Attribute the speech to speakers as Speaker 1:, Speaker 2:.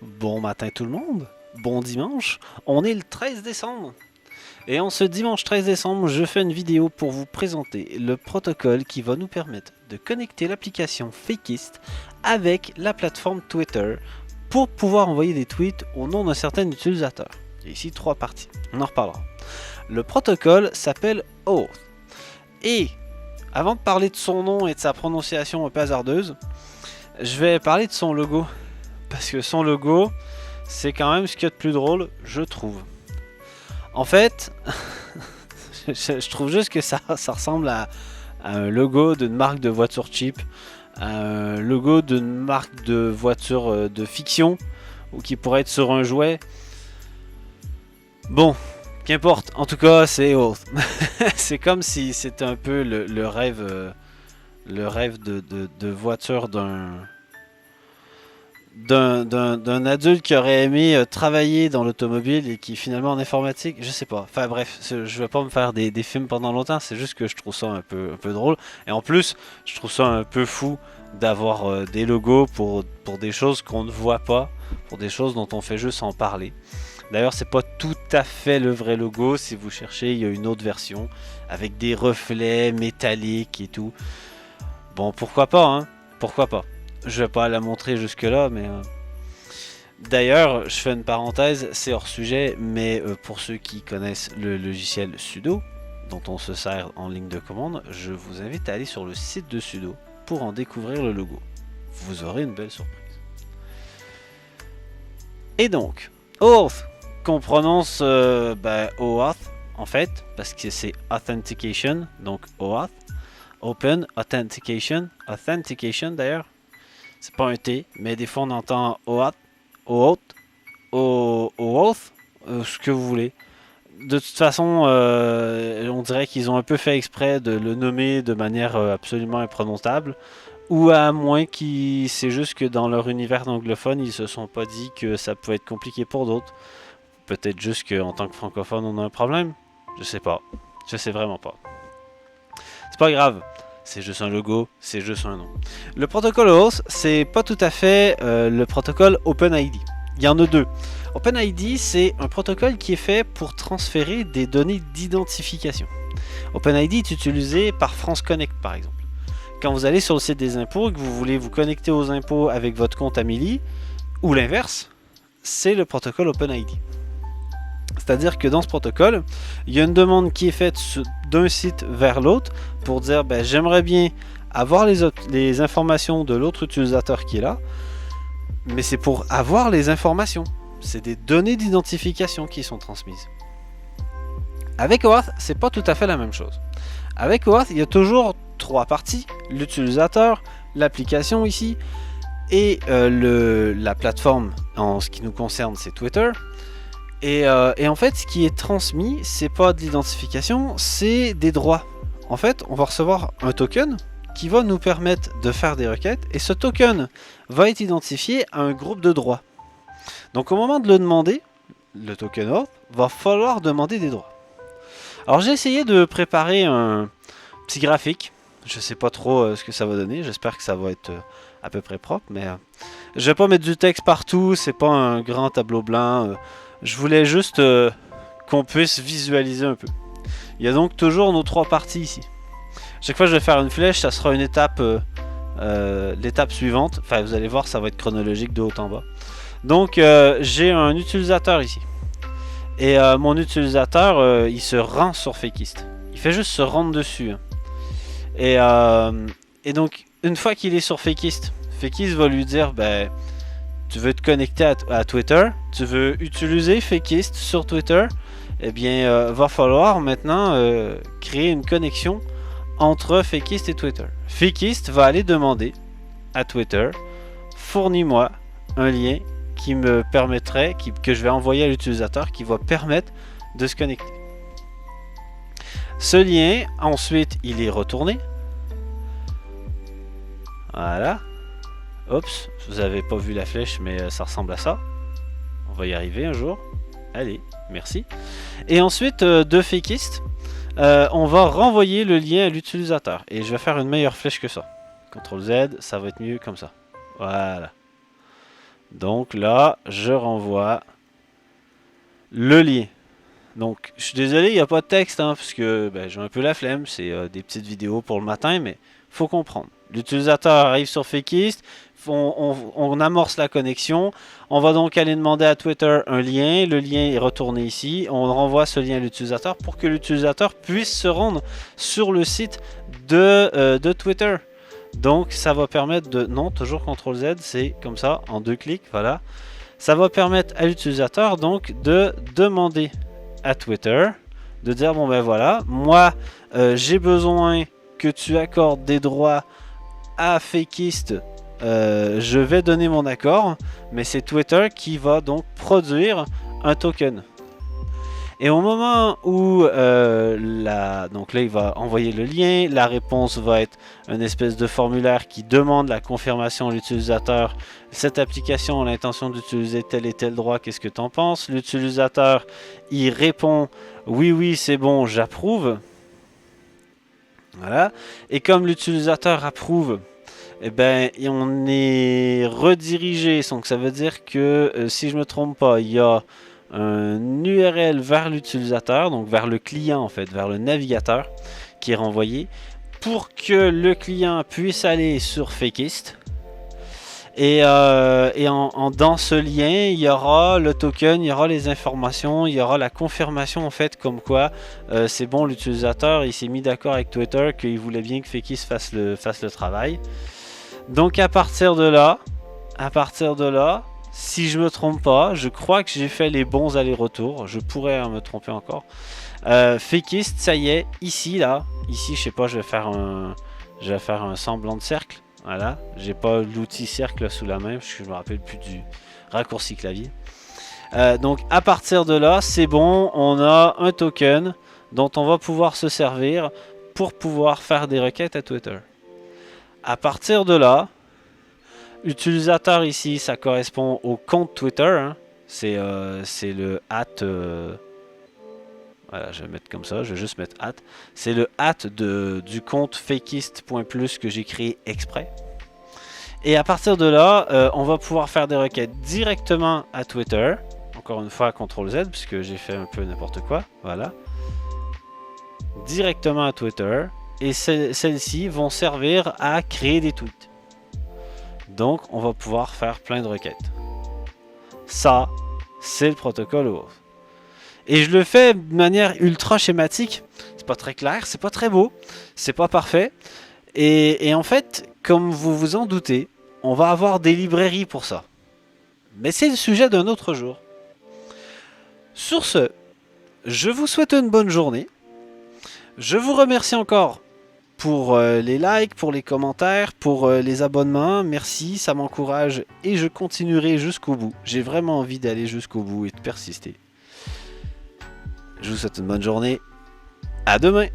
Speaker 1: Bon matin tout le monde, bon dimanche, on est le 13 décembre. Et en ce dimanche 13 décembre, je fais une vidéo pour vous présenter le protocole qui va nous permettre de connecter l'application Fakist avec la plateforme Twitter pour pouvoir envoyer des tweets au nom d'un certain utilisateur. Il y a ici trois parties, on en reparlera. Le protocole s'appelle Oath. Et avant de parler de son nom et de sa prononciation un peu hasardeuse, je vais parler de son logo. Parce que son logo, c'est quand même ce qu'il y a de plus drôle, je trouve. En fait, je trouve juste que ça ressemble à un logo d'une marque de voiture cheap, à un logo d'une marque de voiture de fiction, ou qui pourrait être sur un jouet. Bon, qu'importe, en tout cas, c'est Oath. C'est comme si c'était un peu le rêve de voiture d'un adulte qui aurait aimé travailler dans l'automobile et qui finalement en informatique, je sais pas. Enfin bref, je vais pas me faire des films pendant longtemps, c'est juste que je trouve ça un peu drôle. Et en plus, je trouve ça un peu fou d'avoir des logos pour des choses qu'on ne voit pas, pour des choses dont on fait juste en parler. D'ailleurs, c'est pas tout à fait le vrai logo. Si vous cherchez, il y a une autre version avec des reflets métalliques et tout. Bon, pourquoi pas, hein? Pourquoi pas? Je vais pas la montrer jusque là, mais d'ailleurs, je fais une parenthèse, c'est hors sujet, mais pour ceux qui connaissent le logiciel sudo, dont on se sert en ligne de commande, je vous invite à aller sur le site de sudo pour en découvrir le logo. Vous aurez une belle surprise. Et donc, Oath, qu'on prononce OAuth en fait, parce que c'est Authentication, donc OAuth, Open Authentication, Authentication d'ailleurs. C'est pas un T, mais des fois on entend OAuth, OAuth, OAuth, ce que vous voulez. De toute façon, on dirait qu'ils ont un peu fait exprès de le nommer de manière absolument imprononçable. Ou à moins qu'ils... C'est juste que dans leur univers anglophone, ils se sont pas dit que ça pouvait être compliqué pour d'autres. Peut-être juste qu'en tant que francophone, on a un problème. Je sais pas. Je sais vraiment pas. C'est pas grave. C'est juste un logo, c'est juste un nom. Le protocole Oath, c'est pas tout à fait le protocole OpenID. Il y en a deux. OpenID, c'est un protocole qui est fait pour transférer des données d'identification. OpenID est utilisé par France Connect, par exemple. Quand vous allez sur le site des impôts et que vous voulez vous connecter aux impôts avec votre compte Amélie, ou l'inverse, c'est le protocole OpenID. C'est-à-dire que dans ce protocole, il y a une demande qui est faite d'un site vers l'autre pour dire j'aimerais bien avoir les informations de l'autre utilisateur qui est là, mais c'est pour avoir les informations. C'est des données d'identification qui sont transmises. Avec OAuth, c'est pas tout à fait la même chose. Avec OAuth, il y a toujours trois parties: l'utilisateur, l'application ici, et la plateforme. En ce qui nous concerne, c'est Twitter. Et en fait, ce qui est transmis, c'est pas de l'identification, c'est des droits. En fait, on va recevoir un token qui va nous permettre de faire des requêtes, et ce token va être identifié à un groupe de droits. Donc au moment de le demander, le token Oath, va falloir demander des droits. Alors j'ai essayé de préparer un petit graphique. Je sais pas trop ce que ça va donner, j'espère que ça va être à peu près propre, mais je vais pas mettre du texte partout, c'est pas un grand tableau blanc. Je voulais juste qu'on puisse visualiser un peu. Il y a donc toujours nos trois parties ici. Chaque fois que je vais faire une flèche, ça sera une étape, l'étape suivante. Enfin, vous allez voir, ça va être chronologique de haut en bas. Donc, j'ai un utilisateur ici. Et mon utilisateur, il se rend sur Fakist. Il fait juste se rendre dessus. Et donc, une fois qu'il est sur Fakist, Fakist va lui dire, tu veux te connecter à Twitter, tu veux utiliser Fakist sur Twitter, eh bien, va falloir maintenant créer une connexion entre Fakist et Twitter. Fakist va aller demander à Twitter, fournis-moi un lien qui me permettrait, que je vais envoyer à l'utilisateur, qui va permettre de se connecter. Ce lien, ensuite, il est retourné. Voilà. Oups, vous avez pas vu la flèche, mais ça ressemble à ça. On va y arriver un jour. Allez, merci. Et ensuite, de Fakist, on va renvoyer le lien à l'utilisateur. Et je vais faire une meilleure flèche que ça. CTRL Z, ça va être mieux comme ça. Voilà. Donc là, je renvoie le lien. Donc, je suis désolé, il n'y a pas de texte, hein, parce que ben, j'ai un peu la flemme. C'est des petites vidéos pour le matin, mais faut comprendre. L'utilisateur arrive sur Fakist, on amorce la connexion. On va donc aller demander à Twitter un lien. Le lien est retourné ici. On renvoie ce lien à l'utilisateur pour que l'utilisateur puisse se rendre sur le site de Twitter. Donc, ça va permettre de... Non, toujours CTRL Z, c'est comme ça, en 2 clics, voilà. Ça va permettre à l'utilisateur donc de demander à Twitter, de dire bon ben voilà, moi j'ai besoin que tu accordes des droits à Fakist, je vais donner mon accord, mais c'est Twitter qui va donc produire un token. Et au moment où donc là il va envoyer le lien, la réponse va être une espèce de formulaire qui demande la confirmation à l'utilisateur. Cette application a l'intention d'utiliser tel et tel droit, qu'est-ce que tu en penses? L'utilisateur il répond oui oui c'est bon, j'approuve. Voilà. Et comme l'utilisateur approuve, eh ben, on est redirigé. Donc ça veut dire que si je me trompe pas, il y a un URL vers l'utilisateur, donc vers le client en fait, vers le navigateur qui est renvoyé pour que le client puisse aller sur Fakist. Et dans ce lien, il y aura le token, il y aura les informations, il y aura la confirmation en fait comme quoi c'est bon, l'utilisateur il s'est mis d'accord avec Twitter qu'il voulait bien que Fakist fasse le travail. Donc à partir de là, si je me trompe pas, je crois que j'ai fait les bons allers-retours. Je pourrais me tromper encore. Fakist, ça y est, ici, je sais pas, je vais faire un semblant de cercle. Voilà, j'ai pas l'outil cercle sous la main, parce que je me rappelle plus du raccourci clavier. Donc à partir de là, c'est bon, on a un token dont on va pouvoir se servir pour pouvoir faire des requêtes à Twitter. À partir de là, utilisateur ici, ça correspond au compte Twitter. Hein. C'est le @ voilà, je vais mettre comme ça, je vais juste mettre @ c'est le @ du compte fakist.plus que j'ai créé exprès. Et à partir de là, on va pouvoir faire des requêtes directement à Twitter. Encore une fois, CTRL Z, puisque j'ai fait un peu n'importe quoi. Voilà. Directement à Twitter. Et celles-ci vont servir à créer des tweets. Donc, on va pouvoir faire plein de requêtes. Ça, c'est le protocole OAuth. Et je le fais de manière ultra schématique. C'est pas très clair, c'est pas très beau, c'est pas parfait. Et en fait, comme vous vous en doutez, on va avoir des librairies pour ça. Mais c'est le sujet d'un autre jour. Sur ce, je vous souhaite une bonne journée. Je vous remercie encore pour les likes, pour les commentaires, pour les abonnements. Merci, ça m'encourage et je continuerai jusqu'au bout. J'ai vraiment envie d'aller jusqu'au bout et de persister. Je vous souhaite une bonne journée. À demain!